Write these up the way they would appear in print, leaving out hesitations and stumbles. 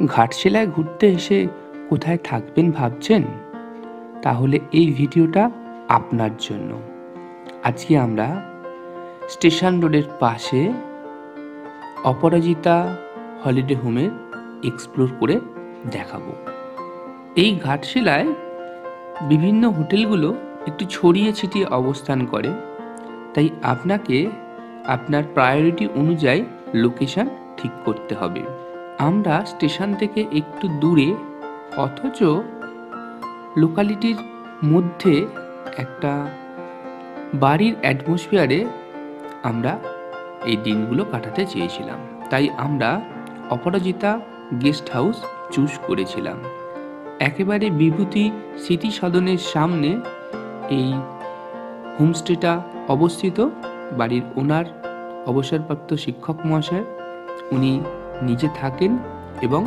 ঘাটশিলায় ঘুরতে এসে কোথায় থাকবেন ভাবছেন? তাহলে এই ভিডিওটা আপনার জন্য। আজকে আমরা স্টেশন রোডের পাশে অপরাজিতা হলিডে হোমের এক্সপ্লোর করে দেখাবো। এই ঘাটশিলায় বিভিন্ন হোটেলগুলো একটু ছড়িয়ে ছিটিয়ে অবস্থান করে, তাই আপনাকে আপনার প্রায়োরিটি অনুযায়ী লোকেশন ঠিক করতে হবে। আমরা স্টেশন থেকে একটু দূরে অথচ লোকালিটির মধ্যে একটা বাড়ির অ্যাটমসফিয়ারে আমরা এই দিনগুলো কাটাতে চেয়েছিলাম, তাই আমরা অপরাজিতা গেস্ট হাউস চুজ করেছিলাম। একেবারে বিভূতি স্মৃতি সদনের সামনে এই হোমস্টেটা অবস্থিত। বাড়ির ওনার অবসরপ্রাপ্ত শিক্ষক মহাশয়, উনি নিজে থাকেন এবং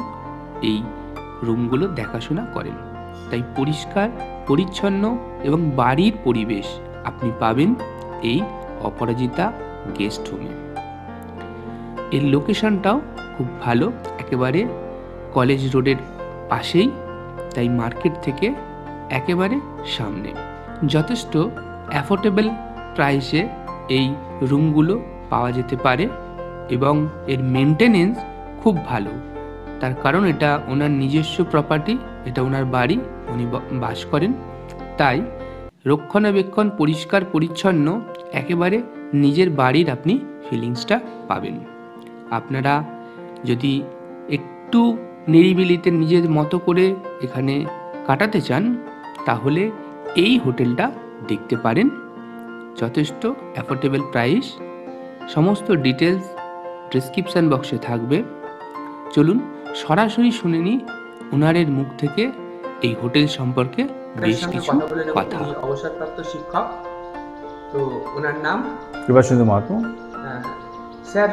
এই রুমগুলো দেখাশোনা করেন, তাই পরিষ্কার পরিচ্ছন্ন এবং বাড়ির পরিবেশ আপনি পাবেন এই অপরাজিতা গেস্ট হোমে। এর লোকেশনটাও খুব ভালো, একেবারে কলেজ রোডের পাশেই, তাই মার্কেট থেকে একেবারে সামনে। যথেষ্ট অ্যাফোর্ডেবল প্রাইসে এই রুমগুলো পাওয়া যেতে পারে এবং এর মেনটেনেন্স খুব ভালো। তার কারণ এটা ওনার নিজস্ব প্রপার্টি, এটা ওনার বাড়ি, উনি বাস করেন, তাই রক্ষণাবেক্ষণ পরিষ্কার পরিচ্ছন্ন, একেবারে নিজের বাড়ির আপনি ফিলিংসটা পাবেন। আপনারা যদি একটু নিরিবিলিতে নিজের মতো করে এখানে কাটাতে চান, তাহলে এই হোটেলটা দেখতে পারেন। যথেষ্ট অ্যাফোর্ডেবল প্রাইস, সমস্ত ডিটেলস ডেসক্রিপশন বক্সে থাকবে। চলুন সরাসরি শুনে নিই ওনারের মুখ থেকে এই হোটেল সম্পর্কে বেশ কিছু কথা। অবসরপ্রাপ্ত শিক্ষক, তো ওনার নাম কৃপাসুন্দর মাহাতো। স্যার,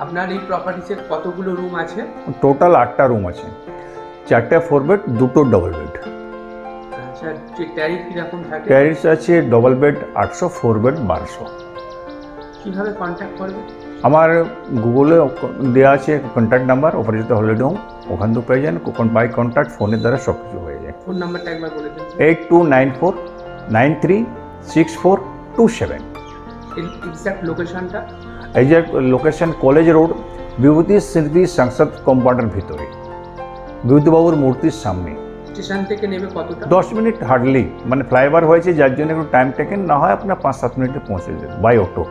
আপনার এই প্রপার্টিতে কতগুলো রুম আছে? টোটাল 8টা রুম আছে, 4টে 4 বেড, 2টো ডবল বেড। স্যার, ট্যারিফ কিরকম থাকে? ট্যারিফ আছে ডবল বেড 800, 4 বেড 1200। কিভাবে কন্ট্যাক্ট করবে? আমার গুগলে দেওয়া আছে কন্ট্যাক্ট নাম্বার, অপরাজিতা হলিডে হোম, ওখান থেকে পেয়ে যান। বাই কন্ট্যাক্ট ফোনের দ্বারা সব কিছু হয়ে যায়। ফোন নাম্বারটা একবার বলে দিন। 8294936427। এক্সাক্ট লোকেশনটা? এই যে লোকেশন কলেজ রোড, বিভূতি স্মৃতি সংসদ কম্পাউন্ডের ভিতরে, বিভূতিবাবুর মূর্তির সামনে। স্টেশন থেকে নেবে কতটা? 10 মিনিট হার্ডলি, মানে ফ্লাইওভার হয়েছে যার জন্য একটু টাইম টেকেন, না হয় আপনার 5-7 মিনিটে পৌঁছে যাবে বাই অটো।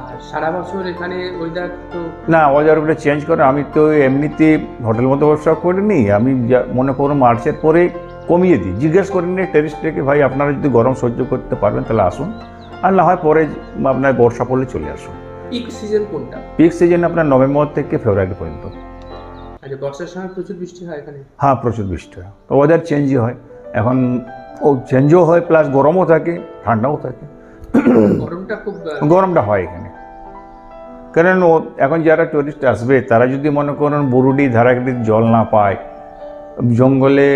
আর সারা বছর এখানে ওয়েদার তো না, ওয়েদার উপরে চেঞ্জ করে। আমি তো এমনিতে হোটেল মতো ব্যবসা করিনি, আমি মনে করুন মার্চের পরে কমিয়ে দিই। জিজ্ঞেস করিনি টেরিস্টকে, ভাই আপনারা যদি গরম সহ্য করতে পারবেন তাহলে আসুন, আর না হয় পরে আপনার বর্ষা পড়লে চলে আসুন। পিক সিজন কোনটা? পিক সিজন আপনার নভেম্বর থেকে ফেব্রুয়ারি পর্যন্ত। আচ্ছা, বর্ষার সময় প্রচুর বৃষ্টি হয় এখানে? হ্যাঁ, প্রচুর বৃষ্টি হয়, ওয়েদার চেঞ্জই হয়। এখন ও চেঞ্জও হয়, প্লাস গরমও থাকে, ঠান্ডাও থাকে। গরমটা খুব গরমটা হয় এখানে, কারণ এখন যারা টুরিস্ট আসবে তারা যদি মনে করেন বুরুডি ধারাগিরির জল না পায়, জঙ্গলে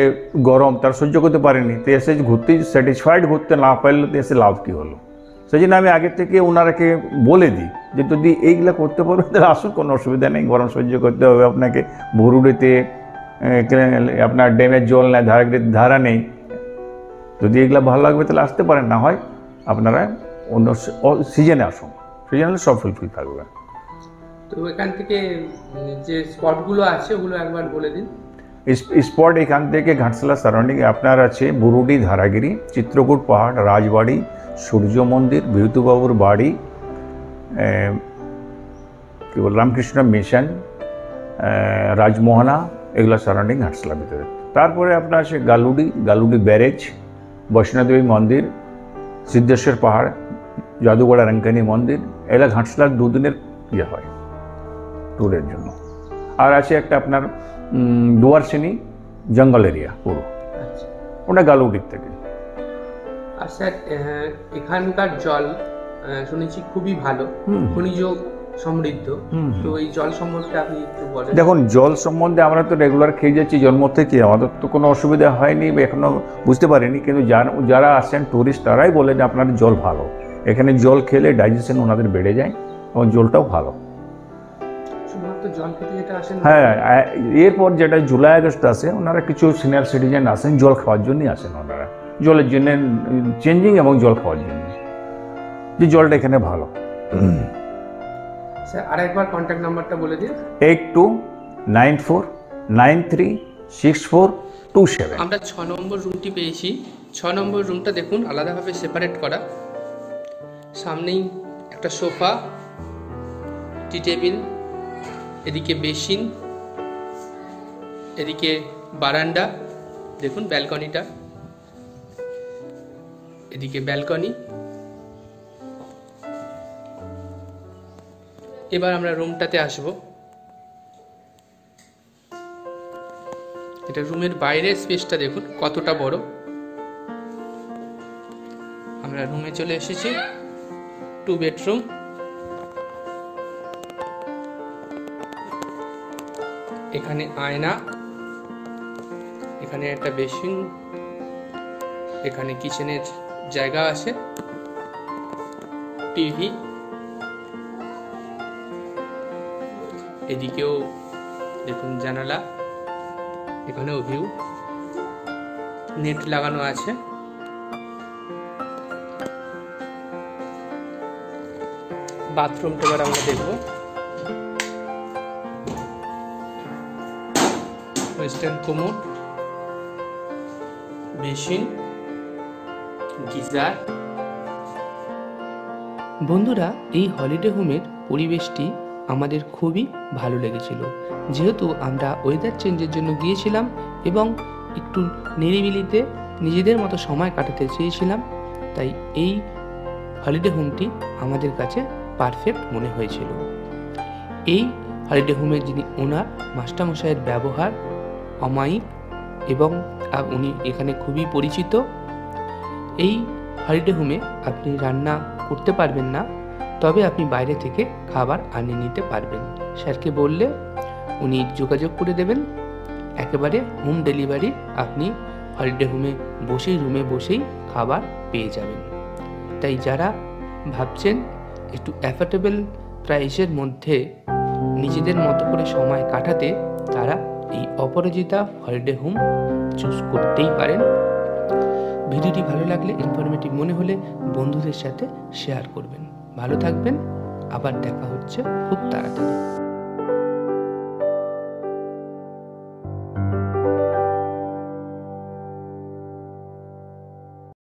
গরম তারা সহ্য করতে পারেনি, তো এসে ঘুরতে স্যাটিসফাইড ঘুরতে না পারলে তো এসে লাভ কী হলো? সেই জন্য আমি আগে থেকে ওনারাকে বলে দিই যে যদি এইগুলো করতে পারবেন তাহলে আসুন, কোনো অসুবিধা নেই। গরম সহ্য করতে হবে আপনাকে, বুরুডিতে আপনার ড্যামের জল নেই, ধারাগিরির ধারা নেই। যদি এগুলো ভালো লাগবে তাহলে আসতে পারেন, না হয় আপনারা অন্য সিজনে আসুন, সিজনে হলে সব ফুলফিল থাকবে। তো এখান থেকে যে স্পটগুলো আছে ওগুলো একবার বলে দিন। স্পট এখান থেকে ঘাটশিলা সারাউন্ডিং আপনার আছে বুরুডি, ধারাগিরি, চিত্রকূট পাহাড়, রাজবাড়ি, সূর্য মন্দির, বিভূতিবাবুর বাড়ি, কী বল রামকৃষ্ণ মিশন, রাজমোহনা, এগুলো সারাউন্ডিং ঘাটশিলার ভিতরে। তারপরে আপনার আছে গালুডি ব্যারেজ, বৈষ্ণোদেবী মন্দির, সিদ্ধেশ্বর পাহাড়, জাদুগড়া রঙ্কানি মন্দির। এগুলো ঘাটশিলার 2 দিনের ইয়ে হয় ট্যুরের জন্য। আর আছে একটা আপনার দুয়ারসিনি জঙ্গল এরিয়া পুরো, ওটা গালুডির থেকে। আর স্যার, এখানকার জল শুনেছি খুবই ভালো, খনিজ সমৃদ্ধ, তো এই জল সম্বন্ধে আপনি একটু বলেন। দেখুন, জল সম্বন্ধে আমরা তো রেগুলার খেয়ে যাচ্ছি জন্ম থেকে, আমাদের তো কোনো অসুবিধা হয়নি, এখনও বুঝতে পারিনি। কিন্তু যারা আসেন টুরিস্ট তারাই বলে যে আপনার জল ভালো, এখানে জল খেলে ডাইজেশন ওনাদের বেড়ে যায় এবং জলটাও ভালো। শুধুমাত্র সাধারণত জল খেতে যেটা আসেন, হ্যাঁ, এরপর যেটা জুলাই আগস্ট আসে, ওনারা কিছু সিনিয়র সিটিজেন আসেন, জল খাওয়ার জন্যই আসেন ওনারা, জলের জন্য চেঞ্জিং এবং জল খাওয়ার জন্য, যে জলটা এখানে ভালো। স্যার আরেকবার কন্ট্যাক্ট নাম্বারটা বলে দিন। 8294936427। আমরা 6 নম্বর রুমটি পেয়েছি। 6 নম্বর রুমটা দেখুন আলাদাভাবে সেপারেট করা, সামনেই একটা সোফা, টি টেবিল, এদিকে বেসিন, এদিকে বারান্দা, দেখুন ব্যালকনিটা, এদিকে ব্যালকনি। এবার আমরা রুমটাতে আসব। এটা রুমের বাইরের স্পেসটা দেখুন কতটা বড়। আমরা রুমে চলে এসেছি, 2 বেডরুম। এখানে আয়না, এখানে একটা বেসিন, এখানে কিচেনের জায়গা আছে, টিভি, এদিকেও দেখুন জানালা, এখানেও ভিউ, নেট লাগানো আছে। বাথরুমটা এবার আমরা দেখব। Western commode, basin, geyser. বন্ধুরা, এই হলিডে হোমের পরিবেশটি আমাদের খুবই ভালো লেগেছিল, যেহেতু আমরা ওয়েদার চেঞ্জের জন্য গিয়েছিলাম এবং একটু নিরিবিলিতে নিজেদের মতো সময় কাটাতে চেয়েছিলাম, তাই এই হলিডে হোমটি আমাদের কাছে পারফেক্ট মনে হয়েছিল। এই হলিডে হোমের যিনি ওনার, মাস্টারমশাইয়ের ব্যবহার অমায়িক এবং উনি এখানে খুবই পরিচিত। এই হলিডে হোমে আপনি রান্না করতে পারবেন না, তবে আপনি বাইরে থেকে খাবার আনিয়ে নিতে পারবেন। স্যারকে বললে উনি যোগাযোগ করে দেবেন, একেবারে হোম ডেলিভারি আপনি হলিডে হোমে বসেই, রুমে বসেই খাবার পেয়ে যাবেন। তাই যারা ভাবছেন একটু অ্যাফোর্ডেবল প্রাইসের মধ্যে নিজেদের মতো করে সময় কাটাতে, তারা এই অপরাজিতা হলিডে হোম চুজ করতেই পারেন। ভিডিওটি ভালো লাগলে, ইনফরমেটিভ মনে হলে বন্ধুদের সাথে শেয়ার করবেন। ভালো থাকবেন, আবার দেখা হচ্ছে খুব তাড়াতাড়ি।